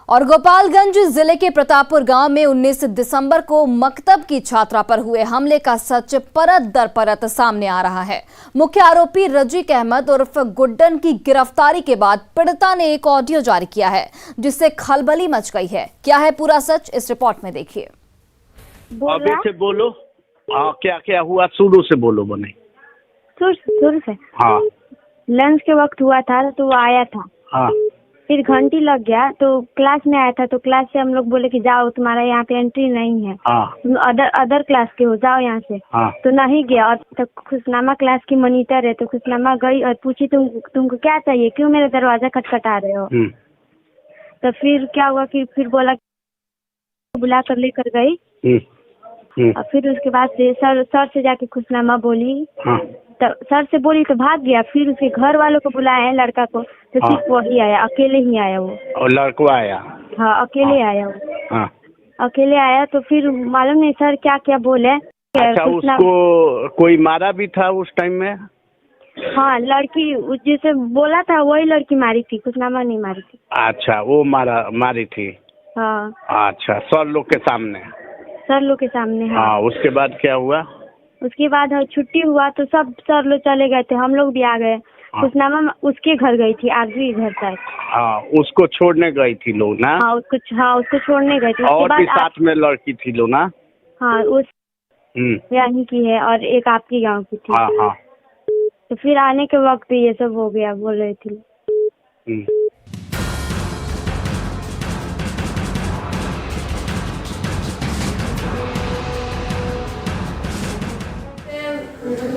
और गोपालगंज जिले के प्रतापपुर गांव में 19 दिसंबर को मकतब की छात्रा पर हुए हमले का सच परत दर परत सामने आ रहा है। मुख्य आरोपी रजीक अहमद उर्फ गुड्डन की गिरफ्तारी के बाद पीड़िता ने एक ऑडियो जारी किया है जिससे खलबली मच गई है। क्या है पूरा सच, इस रिपोर्ट में देखिए। अभी से बोलो। हाँ, क्या क्या हुआ शुरू से बोलो। बने शुरू से। हाँ, लंच के वक्त हुआ था तो वो आया था। हाँ, फिर घंटी लग गया तो क्लास में आया था तो क्लास से हम लोग बोले कि जाओ, तुम्हारा यहाँ पे एंट्री नहीं है। हाँ, तुम अदर क्लास के हो, जाओ यहाँ से। हाँ, तो नहीं गया। और तो खुशनामा क्लास की मॉनिटर है तो खुशनामा गई और पूछी तुमको क्या चाहिए, क्यों मेरा दरवाजा खटखटा रहे हो। तो फिर क्या हुआ कि फिर बोला बुला कर लेकर गई। और फिर उसके बाद से सर से जाके खुशनामा बोली। तो सर से बोली तो भाग गया। फिर उसके घर वालों को बुलाया है, लड़का को, तो सिर्फ वही आया, अकेले ही आया वो। और लड़का आया? हाँ, अकेले आया वो। अकेले आया तो फिर मालूम नहीं सर क्या क्या बोले। अच्छा, उसको कोई मारा भी था उस टाइम में? हाँ, लड़की जैसे बोला था वही लड़की मारी थी, खुशनामा नहीं मारी थी। अच्छा, वो मारी थी। हाँ। अच्छा, सर लोग के सामने? सर लोग के सामने। हाँ, उसके बाद क्या हुआ? उसके बाद छुट्टी हुआ तो सब सर लोग चले गए थे, हम लोग भी आ गए। खुशनामा उसके घर गई थी, आरजू घर तक। हाँ, उसको छोड़ने गई थी लोग ना? हाँ, उसको छोड़ने गई थी। और भी साथ में लड़की थी लोग ना? हाँ, उस यहीं की है और एक आपकी गांव की थी। हाँ, हाँ। तो फिर आने के वक्त ये सब हो गया, बोल रही थी।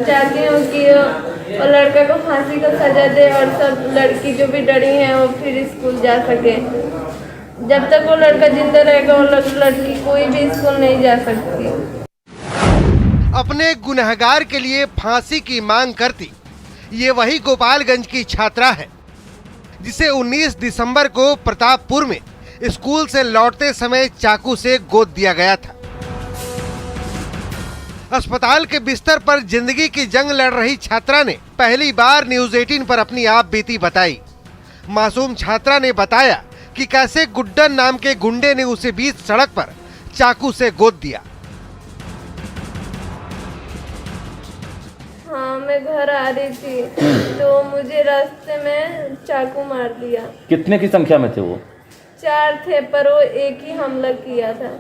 चाहती हूँ कि वो लड़का को फांसी का सजा दे और सब लड़की जो भी डरी है वो फिर स्कूल जा सके। जब तक वो लड़का जिंदा रहेगा वो लड़की कोई भी स्कूल नहीं जा सकती। अपने गुनहगार के लिए फांसी की मांग करती ये वही गोपालगंज की छात्रा है जिसे 19 दिसंबर को प्रतापपुर में स्कूल से लौटते समय चाकू से गोद दिया गया था। अस्पताल के बिस्तर पर जिंदगी की जंग लड़ रही छात्रा ने पहली बार न्यूज 18 पर अपनी आप बीती बताई। मासूम छात्रा ने बताया कि कैसे गुड्डन नाम के गुंडे ने उसे बीच सड़क पर चाकू से गोद दिया। हाँ, मैं घर आ रही थी तो मुझे रास्ते में चाकू मार दिया। कितने की संख्या में थे वो? 4 थे, पर वो एक ही हमला किया था।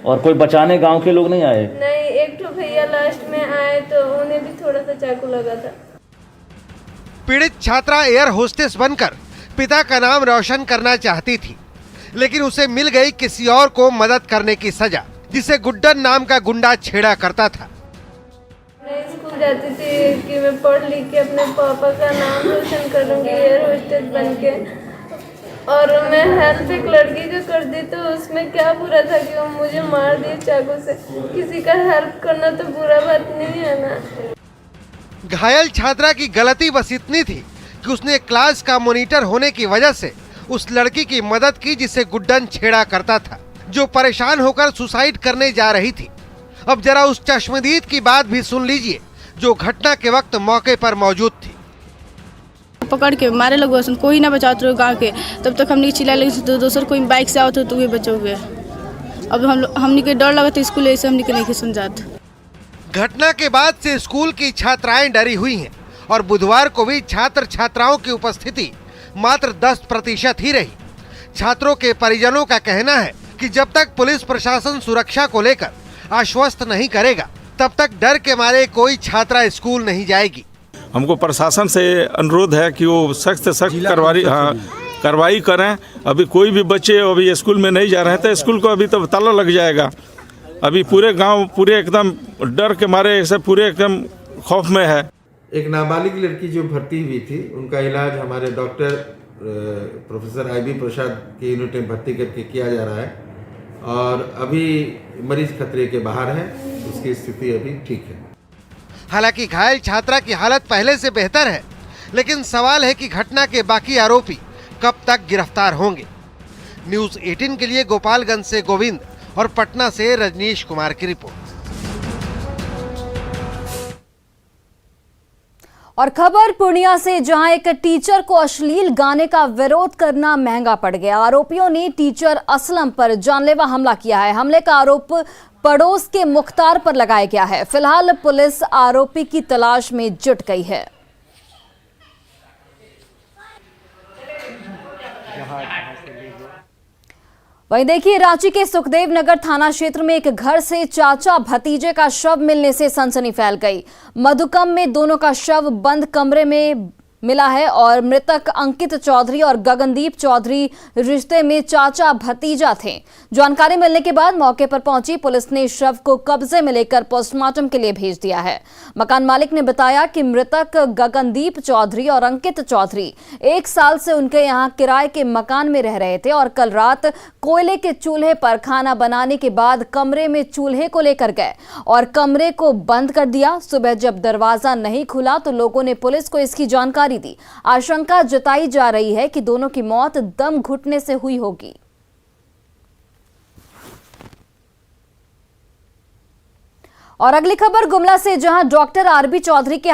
और कोई बचाने गांव के लोग नहीं आए? नहीं, एक तो भैया लास्ट में आए तो उन्हें भी थोड़ा सा चाकू लगा था। पीड़ित छात्रा एयर होस्टेस बनकर पिता का नाम रोशन करना चाहती थी, लेकिन उसे मिल गई किसी और को मदद करने की सजा, जिसे गुड्डन नाम का गुंडा छेड़ा करता था। मैं स्कूल जाती थी कि मैं पढ़ लिख के अपने पापा का नाम रोशन करूंगी एयर होस्टेस बनके। और मैं हेल्प एक लड़की का कर दी तो उसमें क्या बुरा था कि वो मुझे मार दिए चाकू से। किसी का हेल्प करना तो बुरा बात नहीं है ना। घायल छात्रा की गलती बस इतनी थी कि उसने क्लास का मॉनिटर होने की वजह से उस लड़की की मदद की जिसे गुड्डन छेड़ा करता था, जो परेशान होकर सुसाइड करने जा रही थी। अब जरा उस चश्मदीद की बात भी सुन लीजिए जो घटना के वक्त मौके पर मौजूद थी। पकड़ के मारे लगो, कोई ना बचाओ तो गाँव के, तब तक हमने चिल्ला लगी तो दूसर कोई बाइक से आओ तो तुम्हें बचोगे। अब हमने के डर लगा तो स्कूल ऐसे हमने के नहीं समझात। घटना के बाद से स्कूल की छात्राएं डरी हुई हैं और बुधवार को भी छात्र छात्राओं की उपस्थिति मात्र 10% ही रही। छात्रों के परिजनों का कहना है कि जब तक पुलिस प्रशासन सुरक्षा को लेकर आश्वस्त नहीं करेगा तब तक डर के मारे कोई छात्रा स्कूल नहीं जाएगी। हमको प्रशासन से अनुरोध है कि वो सख्त से सख्त कार्रवाई करें। अभी कोई भी बच्चे अभी स्कूल में नहीं जा रहे हैं तो स्कूल को अभी तो ताला लग जाएगा। अभी पूरे गांव पूरे एकदम डर के मारे ऐसे पूरे एकदम खौफ में है। एक नाबालिग लड़की जो भर्ती हुई थी उनका इलाज हमारे डॉक्टर प्रोफेसर IB प्रसाद की यूनिट में भर्ती करके किया जा रहा है और अभी मरीज खतरे के बाहर है, उसकी स्थिति अभी ठीक है। हालांकि घायल छात्रा की हालत पहले से बेहतर है, लेकिन सवाल है कि घटना के बाकी आरोपी कब तक गिरफ्तार होंगे। न्यूज 18 के लिए गोपालगंज से गोविंद और पटना से रजनीश कुमार की रिपोर्ट। और खबर पूर्णिया से, जहां एक टीचर को अश्लील गाने का विरोध करना महंगा पड़ गया। आरोपियों ने टीचर असलम पर जानलेवा हमला किया है। हमले का आरोप पड़ोस के मुख्तार पर लगाया गया है। फिलहाल पुलिस आरोपी की तलाश में जुट गई है। वहीं देखिए, रांची के सुखदेव नगर थाना क्षेत्र में एक घर से चाचा भतीजे का शव मिलने से सनसनी फैल गई। मधुकम में दोनों का शव बंद कमरे में मिला है और मृतक अंकित चौधरी और गगनदीप चौधरी रिश्ते में चाचा भतीजा थे। जानकारी मिलने के बाद मौके पर पहुंची पुलिस ने शव को कब्जे में लेकर पोस्टमार्टम के लिए भेज दिया है। मकान मालिक ने बताया कि मृतक गगनदीप चौधरी और अंकित चौधरी 1 साल से उनके यहां किराए के मकान में रह रहे थे और कल रात कोयले के चूल्हे पर खाना बनाने के बाद कमरे में चूल्हे को लेकर गए और कमरे को बंद कर दिया। सुबह जब दरवाजा नहीं खुला तो लोगों ने पुलिस को इसकी जानकारी दी। आशंका जताई जा रही है कि दोनों की मौत दम घुटने से हुई होगी। और अगली खबर गुमला से, जहां डॉक्टर आरबी चौधरी के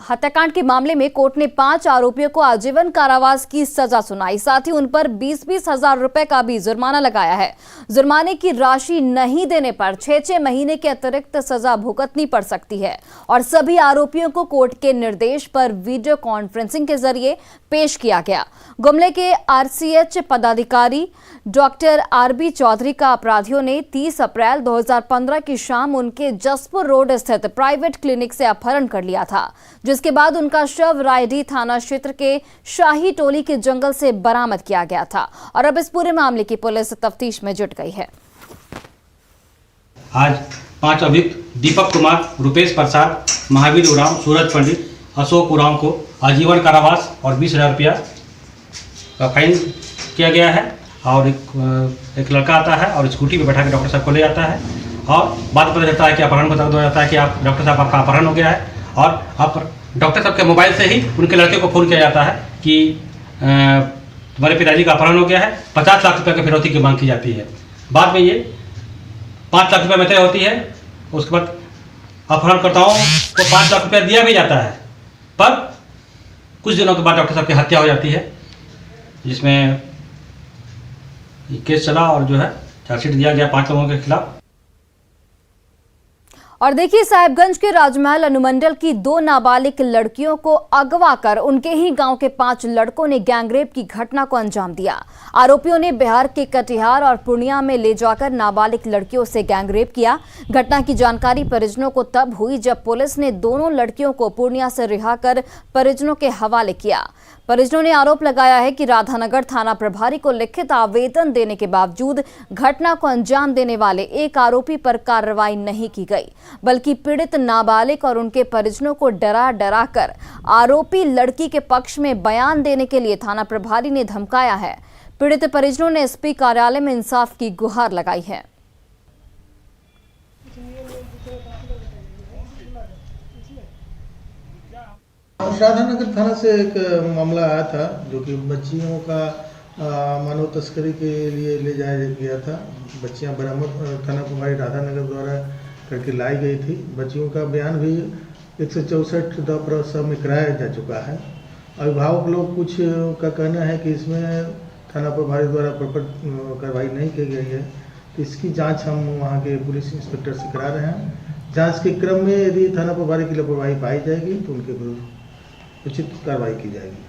हत्याकांड के मामले में कोर्ट ने 5 आरोपियों को आजीवन कारावास की सजा सुनाई। साथ ही उन पर 20-20 हजार रुपए का भी जुर्माना लगाया है। जुर्माने की राशि नहीं देने पर 6-6 महीने के अतिरिक्त सजा भुगतनी पड़ सकती है। और सभी आरोपियों को कोर्ट के निर्देश पर वीडियो कॉन्फ्रेंसिंग के जरिए पेश किया गया। गुमले के आरसीएच पदाधिकारी डॉक्टर आरबी चौधरी का अपराधियों ने 30 अप्रैल 2015 की शाम उनके जसपुर रोड स्थित प्राइवेट क्लिनिक से अपहरण कर लिया था, जिसके बाद उनका शव रायडीह थाना क्षेत्र के शाही टोली के जंगल से बरामद किया गया था। और अब इस पूरे मामले की पुलिस तफ्तीश में जुट गई है। आज 5 अभियुक्त दीपक कुमार, रुपेश प्रसाद, महावीर उराम, सूरज पंडित, अशोक उराम को आजीवन कारावास और 20,000 रुपया का फाइन किया गया है। और एक लड़का आता है और स्कूटी पे बैठा के डॉक्टर साहब को ले जाता है और बात पता चलता है कि अपहरण पता जाता है कि आप डॉक्टर साहब आपका अपहरण हो गया है। और आप डॉक्टर साहब के मोबाइल से ही उनके लड़के को फ़ोन किया जाता है कि तुम्हारे पिताजी का अपहरण हो गया है, 50 लाख रुपये की फिरौती की मांग की जाती है। बाद में ये 5 लाख रुपये में तय होती है। उसके बाद अपहरणकर्ताओं को 5 लाख रुपया दिया भी जाता है, पर कुछ दिनों के बाद डॉक्टर साहब की हत्या हो जाती है, जिसमें केस चला और जो है चार्जशीट दिया गया 5 लोगों के खिलाफ। और देखिए, साहिबगंज के राजमहल अनुमंडल की 2 नाबालिग लड़कियों को अगवा कर उनके ही गांव के 5 लड़कों ने गैंगरेप की घटना को अंजाम दिया। आरोपियों ने बिहार के कटिहार और पूर्णिया में ले जाकर नाबालिग लड़कियों से गैंगरेप किया। घटना की जानकारी परिजनों को तब हुई जब पुलिस ने दोनों लड़कियों को पूर्णिया से रिहा कर परिजनों के हवाले किया। परिजनों ने आरोप लगाया है कि राधानगर थाना प्रभारी को लिखित आवेदन देने के बावजूद घटना को अंजाम देने वाले एक आरोपी पर कार्रवाई नहीं की गई, बल्कि पीड़ित नाबालिग और उनके परिजनों को डरा कर आरोपी लड़की के पक्ष में बयान देने के लिए थाना प्रभारी ने धमकाया है। पीड़ित परिजनों ने एसपी कार्यालय में इंसाफ की गुहार लगाई है। राधानगर थाना से एक मामला आया था, जो कि बच्चियों का मानव तस्करी के लिए ले जाया गया था। बच्चियां बरामद थाना प्रभारी राधानगर द्वारा करके लाई गई थी। बच्चियों का बयान भी 164 प्रसव में कराया जा चुका है। अभिभावक लोग कुछ का कहना है कि इसमें थाना प्रभारी द्वारा प्रॉपर कार्रवाई नहीं की गई है, तो इसकी जांच हम वहां के पुलिस इंस्पेक्टर से करा रहे हैं। जांच के क्रम में यदि थाना प्रभारी की लापरवाही पाई जाएगी तो उनके विरुद्ध उचित कार्रवाई की जाएगी।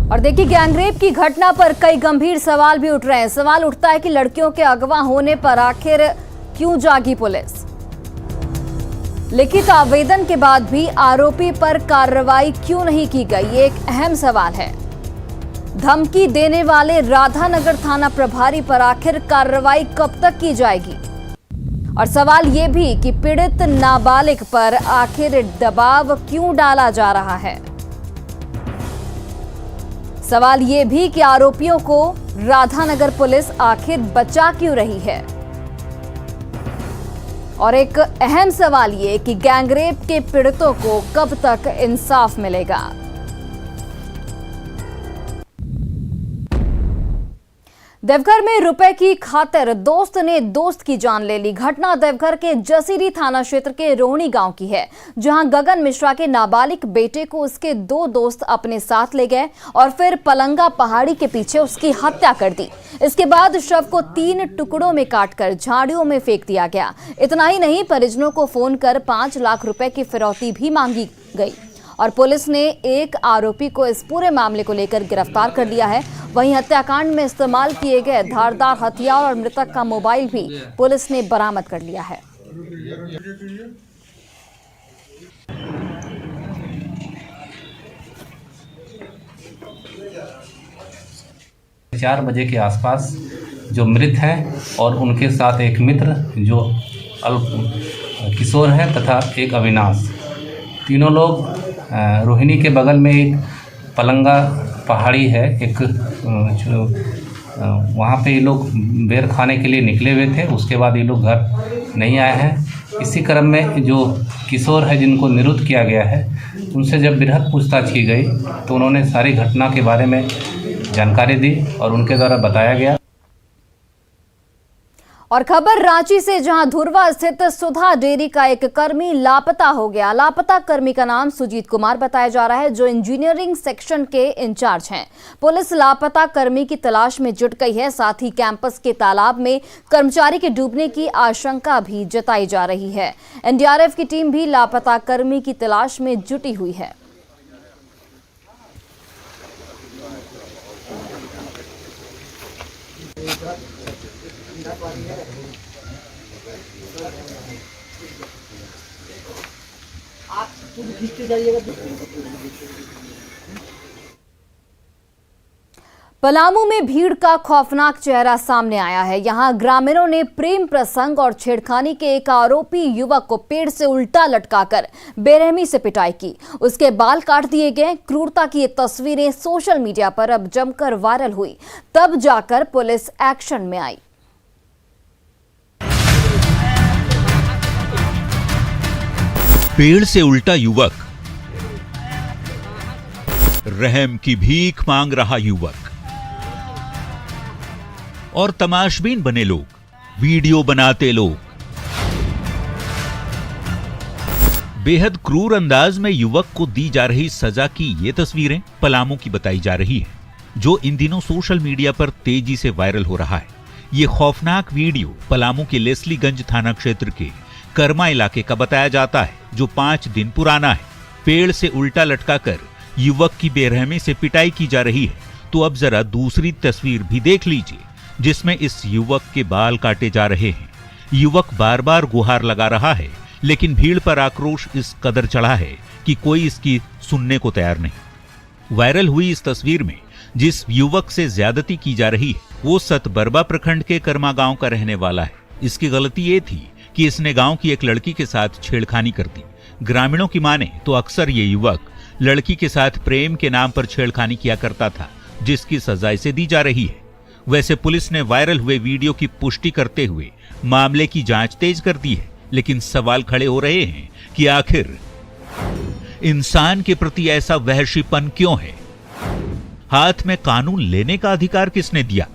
और देखिए, गैंगरेप की घटना पर कई गंभीर सवाल भी उठ रहे हैं। सवाल उठता है कि लड़कियों के अगवा होने पर आखिर क्यों जागी पुलिस? लिखित आवेदन के बाद भी आरोपी पर कार्रवाई क्यों नहीं की गई, ये एक अहम सवाल है। धमकी देने वाले राधानगर थाना प्रभारी पर आखिर कार्रवाई कब तक की जाएगी? और सवाल ये भी कि पीड़ित नाबालिग पर आखिर दबाव क्यों डाला जा रहा है? सवाल ये भी कि आरोपियों को राधानगर पुलिस आखिर बचा क्यों रही है? और एक अहम सवाल ये कि गैंगरेप के पीड़ितों को कब तक इंसाफ मिलेगा? देवघर में रुपए की खातिर दोस्त ने दोस्त की जान ले ली। घटना देवघर के जसीरी थाना क्षेत्र के रोहिणी गांव की है, जहां गगन मिश्रा के नाबालिग बेटे को उसके दो दोस्त अपने साथ ले गए और फिर पलंगा पहाड़ी के पीछे उसकी हत्या कर दी। इसके बाद शव को 3 टुकड़ों में काटकर झाड़ियों में फेंक दिया गया। इतना ही नहीं, परिजनों को फोन कर 5 लाख रुपए की फिरौती भी मांगी गई और पुलिस ने एक आरोपी को इस पूरे मामले को लेकर गिरफ्तार कर लिया है। वहीं हत्याकांड में इस्तेमाल किए गए धारदार हथियार और मृतक का मोबाइल भी पुलिस ने बरामद कर लिया है। 4 बजे के आसपास जो मृत है और उनके साथ एक मित्र जो किशोर है तथा एक अविनाश, तीनों लोग रोहिणी के बगल में एक पलंगा पहाड़ी है, एक वहाँ पे ये लोग बेर खाने के लिए निकले हुए थे। उसके बाद ये लोग घर नहीं आए हैं। इसी क्रम में जो किशोर है जिनको निरुद्ध किया गया है, उनसे जब बृहद पूछताछ की गई तो उन्होंने सारी घटना के बारे में जानकारी दी और उनके द्वारा बताया गया। और खबर रांची से, जहां धुरवा स्थित सुधा डेयरी का एक कर्मी लापता हो गया। लापता कर्मी का नाम सुजीत कुमार बताया जा रहा है, जो इंजीनियरिंग सेक्शन के इंचार्ज हैं। पुलिस लापता कर्मी की तलाश में जुट गई है। साथ ही कैंपस के तालाब में कर्मचारी के डूबने की आशंका भी जताई जा रही है। एनडीआरएफ की टीम भी लापता कर्मी की तलाश में जुटी हुई है। पलामू में भीड़ का खौफनाक चेहरा सामने आया है। यहां ग्रामीणों ने प्रेम प्रसंग और छेड़खानी के एक आरोपी युवक को पेड़ से उल्टा लटकाकर बेरहमी से पिटाई की। उसके बाल काट दिए गए। क्रूरता की ये तस्वीरें सोशल मीडिया पर अब जमकर वायरल हुई। तब जाकर पुलिस एक्शन में आई। पेड़ से उल्टा युवक, रहम की भीख मांग रहा युवक और तमाशबीन बने लोग, वीडियो बनाते लोग। बेहद क्रूर अंदाज में युवक को दी जा रही सजा की ये तस्वीरें पलामू की बताई जा रही है, जो इन दिनों सोशल मीडिया पर तेजी से वायरल हो रहा है। ये खौफनाक वीडियो पलामू के लेस्लीगंज थाना क्षेत्र के कर्मा इलाके का बताया जाता है, जो 5 दिन पुराना है। पेड़ से उल्टा लटकाकर युवक की बेरहमी से पिटाई की जा रही है। तो अब जरा दूसरी तस्वीर भी देख लीजिए, जिसमें इस युवक के बाल काटे जा रहे हैं। युवक बार बार गुहार लगा रहा है, लेकिन भीड़ पर आक्रोश इस कदर चढ़ा है कि कोई इसकी सुनने को तैयार नहीं। वायरल हुई इस तस्वीर में जिस युवक से ज्यादती की जा रही है, वो सतबरबा प्रखंड के कर्मा गांव का रहने वाला है। इसकी गलती ये थी कि इसने गांव की एक लड़की के साथ छेड़खानी कर दी। ग्रामीणों की माने तो अक्सर ये युवक लड़की के साथ प्रेम के नाम पर छेड़खानी किया करता था, जिसकी सजा इसे दी जा रही है। वैसे पुलिस ने वायरल हुए वीडियो की पुष्टि करते हुए मामले की जांच तेज कर दी है, लेकिन सवाल खड़े हो रहे हैं कि आखिर इंसान के प्रति ऐसा वहशीपन क्यों है? हाथ में कानून लेने का अधिकार किसने दिया?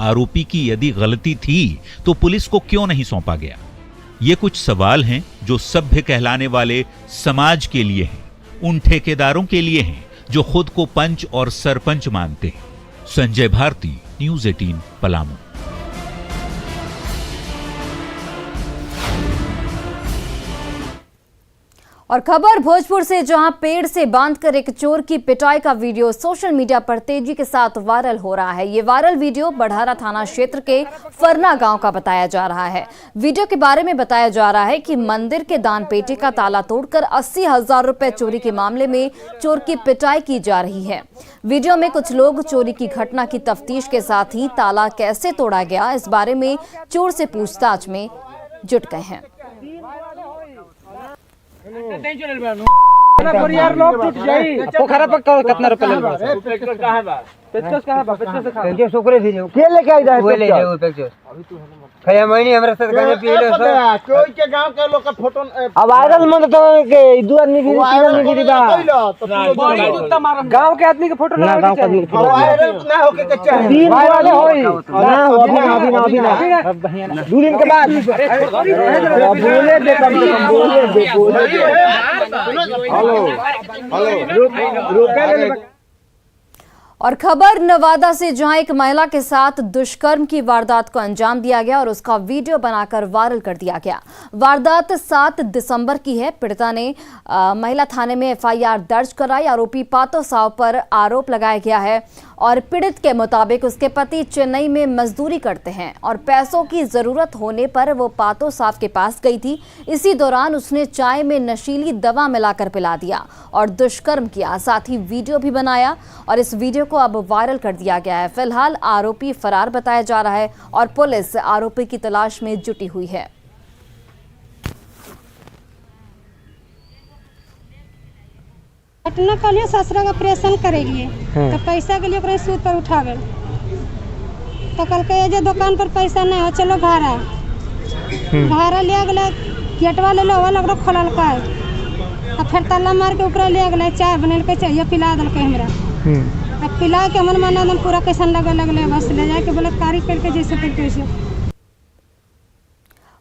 आरोपी की यदि गलती थी तो पुलिस को क्यों नहीं सौंपा गया? ये कुछ सवाल हैं जो सभ्य कहलाने वाले समाज के लिए हैं, उन ठेकेदारों के लिए हैं जो खुद को पंच और सरपंच मानते हैं। संजय भारती, न्यूज़ 18 पलामू। और खबर भोजपुर से, जहां पेड़ से बांधकर एक चोर की पिटाई का वीडियो सोशल मीडिया पर तेजी के साथ वायरल हो रहा है। ये वायरल वीडियो बढ़ारा थाना क्षेत्र के फरना गांव का बताया जा रहा है। वीडियो के बारे में बताया जा रहा है कि मंदिर के दान पेटी का ताला तोड़कर 80,000 रुपए चोरी के मामले में चोर की पिटाई की जा रही है। वीडियो में कुछ लोग चोरी की घटना की तफ्तीश के साथ ही ताला कैसे तोड़ा गया, इस बारे में चोर से पूछताछ में जुट गए हैं। यार लोग टूट जाई पोखरा पर कितना रुपया ले पेचकस कहां बा? पेचकस से खा पेचकस ओकरे भी ले के लेके आई वो ले जाओ पेचकस अभी तू खया महीने हमरा साथ खाने पिए सब कोई के गांव के लोग का फोटो अब वायरल मन तो के दो आदमी भी तीन आदमी भी बा गांव के आदमी के फोटो ना गांव का आदमी के फोटो वायरल ना होके के चाहिए तीन वाले होई ना अभी ना 2 दिन के बाद बोले दे कम से कम बोले दे हेलो रोके और खबर नवादा से, जहां एक महिला के साथ दुष्कर्म की वारदात को अंजाम दिया गया और उसका वीडियो बनाकर वायरल कर दिया गया। वारदात 7 दिसंबर की है। पीड़िता ने महिला थाने में एफआईआर दर्ज कराई। आरोपी पातो साव पर आरोप लगाया गया है और पीड़ित के मुताबिक उसके पति चेन्नई में मजदूरी करते हैं और पैसों की जरूरत होने पर वो पातो साव के पास गई थी। इसी दौरान उसने चाय में नशीली दवा मिलाकर पिला दिया और दुष्कर्म किया, साथ ही वीडियो भी बनाया और इस वीडियो को अब वायरल कर दिया गया है। फिलहाल आरोपी फरार बताया जा रहा है और पुलिस आरोपी की तलाश में जुटी हुई है। पटना के लिए ससुरा का ऑपरेशन करेगी तो पैसा के लिए ओकरे सूद पर उठावे तो कल के जे दुकान पर पैसा नहीं हो, चलो भाड़ा ले गए गेटवा ले लो ओकरा खोलल का आ फिर ताला मार के ऊपर ले गए चाय बनल के चाहिए पिला दल के हमरा अब पिला के मन मन पूरा कैसन लगले बस ले जाके बलात्कारी करके जैसे करके वैसे।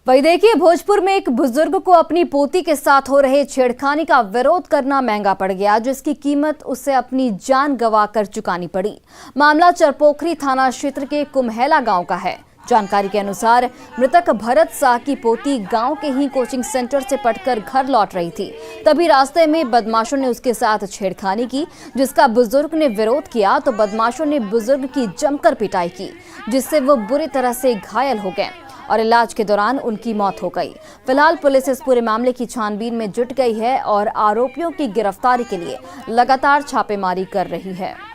वही देखिए, भोजपुर में एक बुजुर्ग को अपनी पोती के साथ हो रहे छेड़खानी का विरोध करना महंगा पड़ गया, जिसकी कीमत उसे अपनी जान गंवाकर चुकानी पड़ी। मामला चरपोखरी थाना क्षेत्र के कुम्हेला गांव का है। जानकारी के अनुसार मृतक भरत शाह की पोती गांव के ही कोचिंग सेंटर से पढ़कर घर लौट रही थी। तभी रास्ते में बदमाशों ने उसके साथ छेड़खानी की, जिसका बुजुर्ग ने विरोध किया तो बदमाशों ने बुजुर्ग की जमकर पिटाई की, जिससे वो बुरी तरह से घायल हो गए और इलाज के दौरान उनकी मौत हो गई। फिलहाल पुलिस इस पूरे मामले की छानबीन में जुट गई है और आरोपियों की गिरफ्तारी के लिए लगातार छापेमारी कर रही है।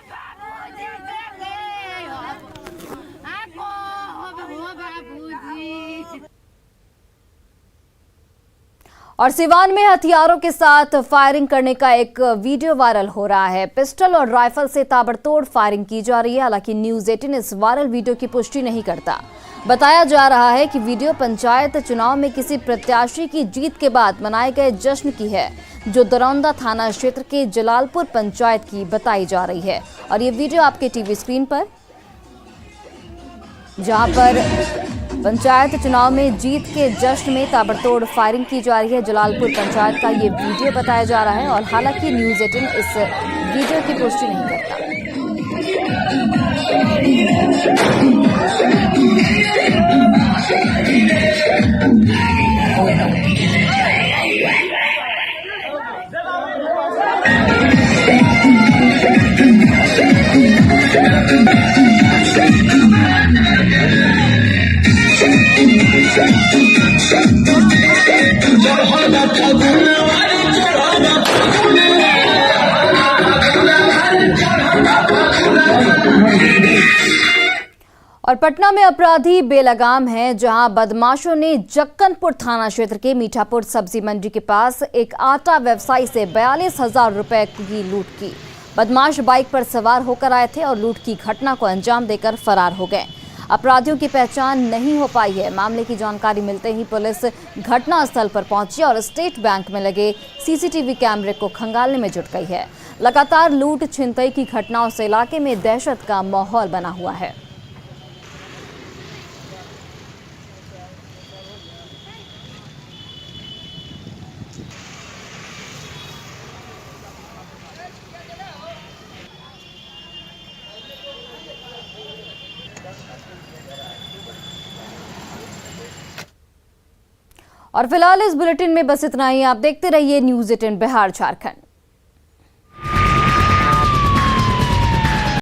और सिवान में हथियारों के साथ फायरिंग करने का एक वीडियो वायरल हो रहा है। पिस्टल और राइफल से ताबड़तोड़ फायरिंग की जा रही है। हालांकि न्यूज़ 18 इस वायरल वीडियो की पुष्टि नहीं करता। बताया जा रहा है कि वीडियो पंचायत चुनाव में किसी प्रत्याशी की जीत के बाद मनाए गए जश्न की है, जो दरौंदा थाना क्षेत्र के जलालपुर पंचायत की बताई जा रही है। और ये वीडियो आपके टीवी स्क्रीन पर, जहां पर पंचायत चुनाव में जीत के जश्न में ताबड़तोड़ फायरिंग की जा रही है। जलालपुर पंचायत का ये वीडियो बताया जा रहा है और हालांकि न्यूज़ 18 इस वीडियो की पुष्टि नहीं करता। और पटना में अपराधी बेलगाम हैं, जहां बदमाशों ने जक्कनपुर थाना क्षेत्र के मीठापुर सब्जी मंडी के पास एक आटा व्यवसायी से 42,000 रुपए की लूट की। बदमाश बाइक पर सवार होकर आए थे और लूट की घटना को अंजाम देकर फरार हो गए। अपराधियों की पहचान नहीं हो पाई है। मामले की जानकारी मिलते ही पुलिस घटनास्थल पर पहुंची और स्टेट बैंक में लगे सीसीटीवी कैमरे को खंगालने में जुट गई है। लगातार लूट छिनतई की घटनाओं से इलाके में दहशत का माहौल बना हुआ है। और फिलहाल इस बुलेटिन में बस इतना ही। आप देखते रहिए न्यूज़ 18 बिहार झारखंड।